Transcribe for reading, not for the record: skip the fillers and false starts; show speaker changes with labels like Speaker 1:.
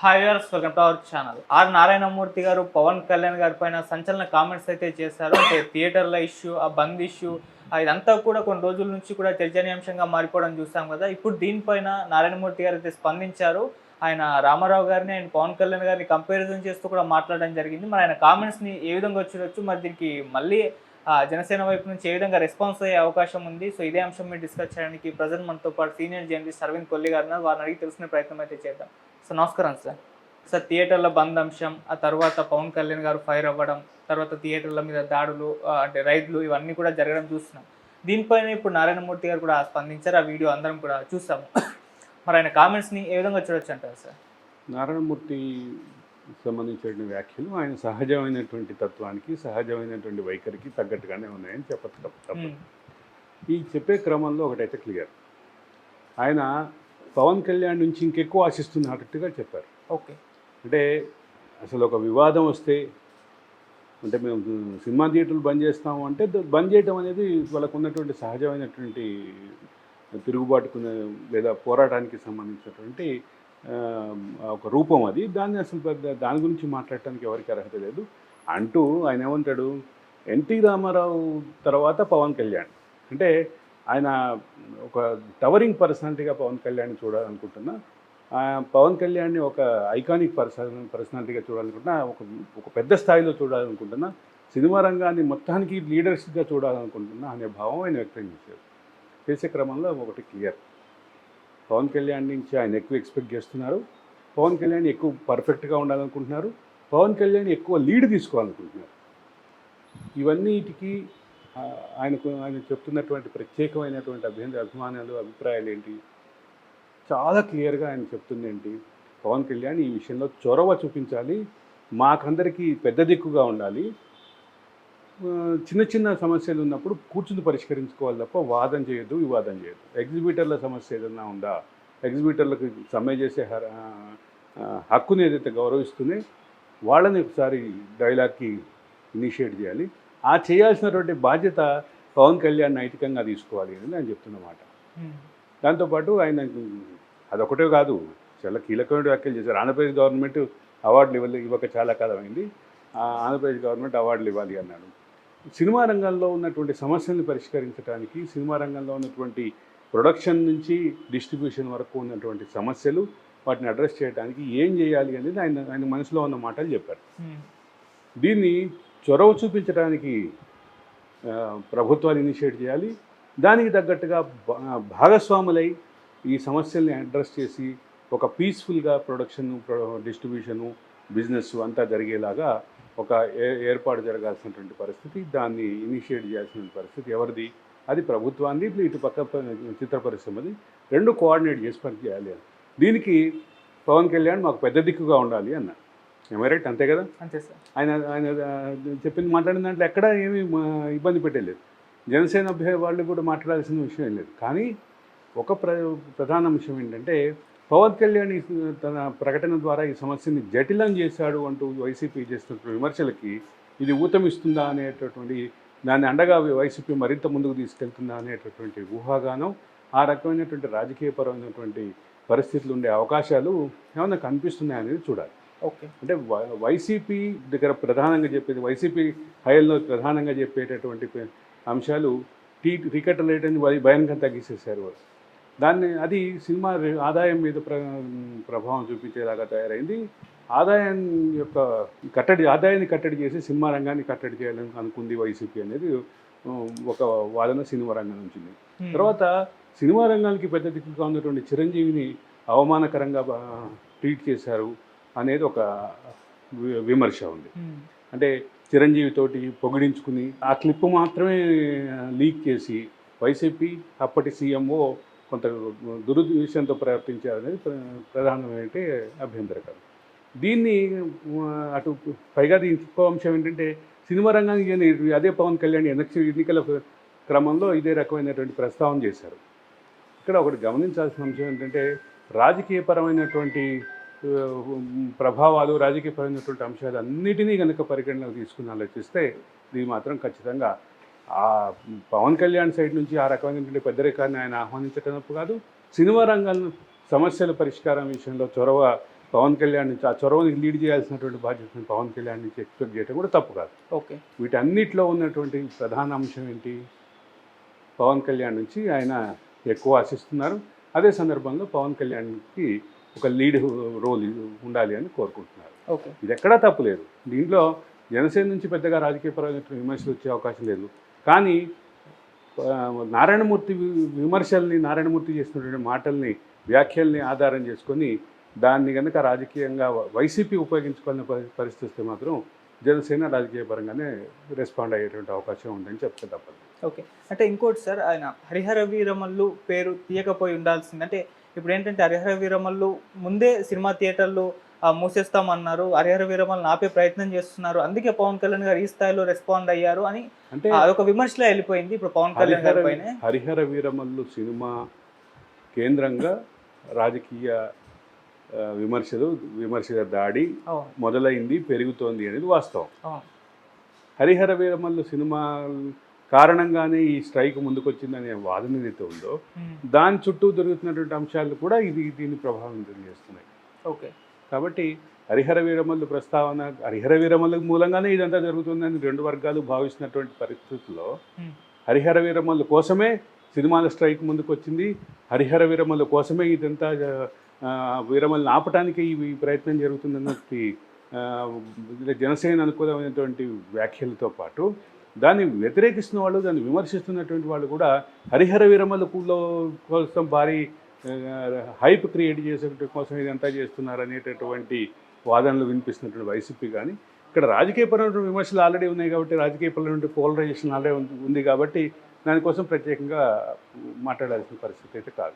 Speaker 1: Hi viewers, welcome to our channel. R Narayanamurthy garu Pawan Kalyan గారి పైన సంచలన కామెంట్స్ అయితే చేశారు. అంటే థియేటర్ల ఇష్యూ, ఆ బంద్ ఇష్యూ, ఇదంతా కూడా కొన్ని రోజుల నుంచి కూడా చర్చనీయాంశంగా మారిపోవడం చూసాం కదా. ఇప్పుడు దీనిపైన నారాయణమూర్తి గారు అయితే స్పందించారు. ఆయన రామారావు గారిని, ఆయన పవన్ కళ్యాణ్ గారిని కంపారిజన్ చేస్తూ కూడా మాట్లాడడం జరిగింది. మరి ఆయన కామెంట్స్ని ఏ విధంగా చూడొచ్చు, మరి దీనికి మళ్ళీ జనసేన వైపు నుంచి ఏ విధంగా రెస్పాన్స్ అయ్యే అవకాశం ఉంది. సో ఇదే అంశం మీద డిస్కస్ చేయడానికి ప్రజెంట్ మనతో పాటు సీనియర్ జర్నలిస్ట్ అరవింద్ కొల్లి గారు ఉన్నారు. వారిని అడిగి తెలుసుకునే ప్రయత్నం అయితే చేద్దాం. సో నమస్కారం సార్. సార్, థియేటర్ల బంద్ అంశం, ఆ తర్వాత పవన్ కళ్యాణ్ గారు ఫైర్ అవ్వడం, తర్వాత థియేటర్ల మీద దాడులు, అంటే రైడ్లు, ఇవన్నీ కూడా జరగడం చూస్తున్నాం. దీనిపైన ఇప్పుడు నారాయణమూర్తి గారు కూడా స్పందించారు. ఆ వీడియో అందరం కూడా చూసాము. మరి ఆయన కామెంట్స్ని ఏ విధంగా చూడొచ్చు అంటారు సార్?
Speaker 2: నారాయణమూర్తి సంబంధించిన వ్యాఖ్యలు ఆయన సహజమైనటువంటి తత్వానికి, సహజమైనటువంటి వైఖరికి తగ్గట్టుగానే ఉన్నాయని తప్పదు. ఈ చెప్పే క్రమంలో ఒకటైతే క్లియర్, ఆయన పవన్ కళ్యాణ్ నుంచి ఇంకెక్కువ ఆశిస్తున్నట్టుగా చెప్పారు.
Speaker 1: ఓకే.
Speaker 2: అంటే అసలు ఒక వివాదం వస్తే, అంటే మేము సినిమా థియేటర్లు బంద్ చేస్తాము అంటే బంద్ చేయడం అనేది వాళ్ళకు ఉన్నటువంటి సహజమైనటువంటి తిరుగుబాటుకు లేదా పోరాటానికి సంబంధించినటువంటి ఒక రూపం అది. దాన్ని అసలు దాని గురించి మాట్లాడటానికి ఎవరికి అర్హత లేదు అంటూ ఆయన ఏమంటాడు, ఎన్టీ రామారావు తర్వాత పవన్ కళ్యాణ్ అంటే ఆయన ఒక టవరింగ్ పర్సనాలిటీగా పవన్ కళ్యాణ్ చూడాలనుకుంటున్నా, పవన్ కళ్యాణ్ని ఒక ఐకానిక్ పర్సనాలిటీగా చూడాలనుకుంటున్నా, ఒక పెద్ద స్థాయిలో చూడాలనుకుంటున్నా, సినిమా రంగాన్ని మొత్తానికి లీడర్షిప్గా చూడాలనుకుంటున్నా అనే భావం ఆయన వ్యక్తం చేశారు. చేసే క్రమంలో ఒకటి క్లియర్, పవన్ కళ్యాణ్ నుంచి ఆయన ఎక్కువ ఎక్స్పెక్ట్ చేస్తున్నారు, పవన్ కళ్యాణ్ ఎక్కువ పర్ఫెక్ట్గా ఉండాలనుకుంటున్నారు, పవన్ కళ్యాణ్ ఎక్కువ లీడ్ తీసుకోవాలనుకుంటున్నారు. ఇవన్నీటికి ఆయన చెప్తున్నటువంటి ప్రత్యేకమైనటువంటి అభిమానాలు, అభిప్రాయాలు ఏంటి? చాలా క్లియర్గా ఆయన చెప్తుంది ఏంటి, పవన్ కళ్యాణ్ ఈ విషయంలో చొరవ చూపించాలి, మాకందరికీ పెద్ద దిక్కుగా ఉండాలి, చిన్న చిన్న సమస్యలు ఉన్నప్పుడు కూర్చుని పరిష్కరించుకోవాలి తప్ప వాదన చేయొద్దు, వివాదం చేయొద్దు. ఎగ్జిబిటర్ల సమస్య ఏదన్నా ఉందా, ఎగ్జిబిటర్లకు సమ్మె చేసే హక్కుని ఏదైతే గౌరవిస్తూనే వాళ్ళని ఒకసారి డైలాగ్కి ఇనిషియేట్ చేయాలి. ఆ చేయాల్సినటువంటి బాధ్యత పవన్ కళ్యాణ్ నైతికంగా తీసుకోవాలి అని ఆయన చెప్తున్నమాట. దాంతోపాటు ఆయన అదొకటే కాదు, చాలా కీలకమైన వ్యాఖ్యలు చేశారు. ఆంధ్రప్రదేశ్ గవర్నమెంట్ అవార్డులు ఇవ్వక చాలా కాలమైంది, ఆంధ్రప్రదేశ్ గవర్నమెంట్ అవార్డులు ఇవ్వాలి అన్నాడు. సినిమా రంగంలో ఉన్నటువంటి సమస్యలను పరిష్కరించడానికి, సినిమా రంగంలో ఉన్నటువంటి ప్రొడక్షన్ నుంచి డిస్ట్రిబ్యూషన్ వరకు ఉన్నటువంటి సమస్యలు, వాటిని అడ్రస్ చేయడానికి ఏం చేయాలి అనేది ఆయన మనసులో ఉన్న మాటలు చెప్పారు. దీన్ని చొరవ చూపించడానికి ప్రభుత్వాలు ఇనిషియేట్ చేయాలి, దానికి తగ్గట్టుగా భాగస్వాములై ఈ సమస్యల్ని అడ్రస్ చేసి ఒక పీస్ఫుల్గా ప్రొడక్షన్, డిస్ట్రిబ్యూషను, బిజినెస్ అంతా జరిగేలాగా ఒక ఏర్పాటు జరగాల్సినటువంటి పరిస్థితి, దాన్ని ఇనిషియేట్ చేయాల్సిన పరిస్థితి ఎవరిది? అది ప్రభుత్వాన్ని, ఇటు పక్క చిత్ర పరిశ్రమది, రెండు కోఆర్డినేట్ చేసి పని చేయాలి. దీనికి పవన్ కళ్యాణ్ మాకు పెద్ద దిక్కుగా ఉండాలి అన్న. రైట్? అంతే కదా?
Speaker 1: అంతే సార్.
Speaker 2: ఆయన చెప్పింది మాట్లాడిన దాంట్లో ఎక్కడా ఏమీ ఇబ్బంది పెట్టలేదు. జనసేన వాళ్ళు కూడా మాట్లాడాల్సిన విషయం ఏం లేదు. కానీ ఒక ప్రధాన అంశం ఏంటంటే, పవన్ కళ్యాణ్ తన ప్రకటన ద్వారా ఈ సమస్యని జటిలం చేశాడు అంటూ వైసీపీ చేస్తున్న విమర్శలకి ఇది ఊతమిస్తుందా అనేటటువంటి, దాన్ని అండగా వైసీపీ మరింత ముందుకు తీసుకెళ్తుందా అనేటటువంటి ఊహాగానం, ఆ రకమైనటువంటి రాజకీయపరమైనటువంటి పరిస్థితులు ఉండే అవకాశాలు ఏమైనా కనిపిస్తున్నాయి అనేది చూడాలి.
Speaker 1: ఓకే.
Speaker 2: అంటే వైసీపీ దగ్గర ప్రధానంగా చెప్పేది, వైసీపీ హైల్లో ప్రధానంగా చెప్పేటటువంటి అంశాలు టికెట్ రేట్ని భయంకరంగా తగ్గిసేసారు వాళ్ళు. అది సినిమా ఆదాయం మీద ప్రభావం చూపించేలాగా తయారైంది. ఆదాయాన్ని కట్టడి చేసి సినిమా రంగాన్ని కట్టడి చేయాలని అనుకుంది వైసీపీ అనేది ఒక వాదన సినిమా రంగం నుంచి. తర్వాత సినిమా రంగానికి పెద్ద దిక్కుగా ఉన్నటువంటి చిరంజీవిని అవమానకరంగా ట్రీట్ చేశారు అనేది ఒక విమర్శ ఉంది. అంటే చిరంజీవితోటి పొగిడించుకుని ఆ క్లిప్ మాత్రమే లీక్ చేసి వైసీపీ అప్పటి సీఎంఓ కొంత దురుద్దేశంతో ప్రవర్తించారనేది ప్రధానమైన అభ్యంతరకరం. దీన్ని అటు పైగా ఇంకో అంశం ఏంటంటే, సినిమా రంగానికి అదే పవన్ కళ్యాణ్ ఎన్నికల క్రమంలో ఇదే రకమైనటువంటి ప్రస్తావన చేశారు. ఇక్కడ ఒకటి గమనించాల్సిన అంశం ఏంటంటే, రాజకీయపరమైనటువంటి ప్రభావాలు, రాజకీయపరమైనటువంటి అంశాలు అన్నిటినీ కనుక పరిగణలోకి తీసుకుని ఆలోచిస్తే ఇది మాత్రం ఖచ్చితంగా పవన్ కళ్యాణ్ సైడ్ నుంచి ఆ రకమైనటువంటి పెద్దరికాన్ని ఆయన ఆహ్వానించటం కాదు, సినిమా రంగం సమస్యల పరిష్కారం విషయంలో చొరవ పవన్ కళ్యాణ్ నుంచి ఆ చొరవని లీడ్ చేయాల్సినటువంటి బాధ్యతను పవన్ కళ్యాణ్ నుంచి ఎక్స్పెక్ట్ చేయడం కూడా తప్పు కాదు.
Speaker 1: ఓకే.
Speaker 2: వీటన్నిటిలో ఉన్నటువంటి ప్రధాన అంశం ఏంటి? పవన్ కళ్యాణ్ నుంచి ఆయన ఎక్కువ ఆశిస్తున్నారు. అదే సందర్భంలో పవన్ కళ్యాణ్కి ఒక లీడ్ రోల్ ఉండాలి అని కోరుకుంటున్నారు.
Speaker 1: ఓకే.
Speaker 2: ఇది ఎక్కడా తప్పు లేదు. దీంట్లో జనసేన నుంచి పెద్దగా రాజకీయపరమైన విమర్శలు వచ్చే అవకాశం లేదు. కానీ నారాయణమూర్తి విమర్శల్ని, నారాయణమూర్తి చేస్తున్నటువంటి మాటల్ని, వ్యాఖ్యల్ని ఆధారం చేసుకొని దాన్ని కనుక రాజకీయంగా వైసీపీ ఉపయోగించుకోవాలని పరిస్థితి వస్తే మాత్రం జనసేన రాజకీయ పరంగానే రెస్పాండ్ అయ్యేటువంటి అవకాశం ఉందని చెప్తే తప్పదు.
Speaker 1: ఓకే. అంటే ఇంకోటి సార్, ఆయన హరిహర వీరమల్లు పేరు తీయకపోయి ఉండాల్సింది. అంటే ఇప్పుడు ఏంటంటే హరిహర వీరమల్లు ముందే సినిమా థియేటర్లు మూసేస్తామన్నారు, హరిహర వీరమల్ని ఆపే ప్రయత్నం చేస్తున్నారు, అందుకే పవన్ కళ్యాణ్ గారు ఈ స్థాయిలో రెస్పాండ్ అయ్యారు అని అంటే అదొక విమర్శలో వెళ్ళిపోయింది. ఇప్పుడు పవన్ కళ్యాణ్ గారి పైన
Speaker 2: హరిహర వీరమల్లు సినిమా కేంద్రంగా రాజకీయ విమర్శల దాడి మొదలైంది, పెరుగుతోంది అనేది వాస్తవం. హరిహర వీరమల్లు సినిమా కారణంగానే ఈ స్ట్రైక్ ముందుకొచ్చిందనే వాదన ఏదైతే ఉందో దాని చుట్టూ జరుగుతున్నటువంటి అంశాలు కూడా దీన్ని ప్రభావితం చేస్తున్నాయి.
Speaker 1: ఓకే.
Speaker 2: కాబట్టి హరిహర వీరమల్లు ప్రస్తావన, హరిహర వీరమల్లు మూలంగానే ఇదంతా జరుగుతుందని రెండు వర్గాలు భావిస్తున్నటువంటి పరిస్థితుల్లో హరిహర వీరమల్లు కోసమే సినిమాల స్ట్రైక్ ముందుకు వచ్చింది, హరిహర వీరమల్లు కోసమే ఇదంతా వీరమల్ని ఆపటానికి ఈ ప్రయత్నం జరుగుతుందన్నది జనసేన అనుకూలమైనటువంటి వ్యాఖ్యలతో పాటు దాన్ని వ్యతిరేకిస్తున్న వాళ్ళు, దాన్ని విమర్శిస్తున్నటువంటి వాళ్ళు కూడా హరిహర వీరమల్లు కోసం భారీ హైప్ క్రియేట్ చేసే కోసం ఇదంతా చేస్తున్నారు అనేటటువంటి వాదనలు వినిపిస్తున్నటువంటి వైసీపీ. కానీ ఇక్కడ రాజకీయపరమైన విమర్శలు ఆల్రెడీ ఉన్నాయి కాబట్టి, రాజకీయపరమైన పోలరైజేషన్ ఆల్రెడీ ఉంది కాబట్టి దానికోసం ప్రత్యేకంగా మాట్లాడాల్సిన పరిస్థితి అయితే కాదు.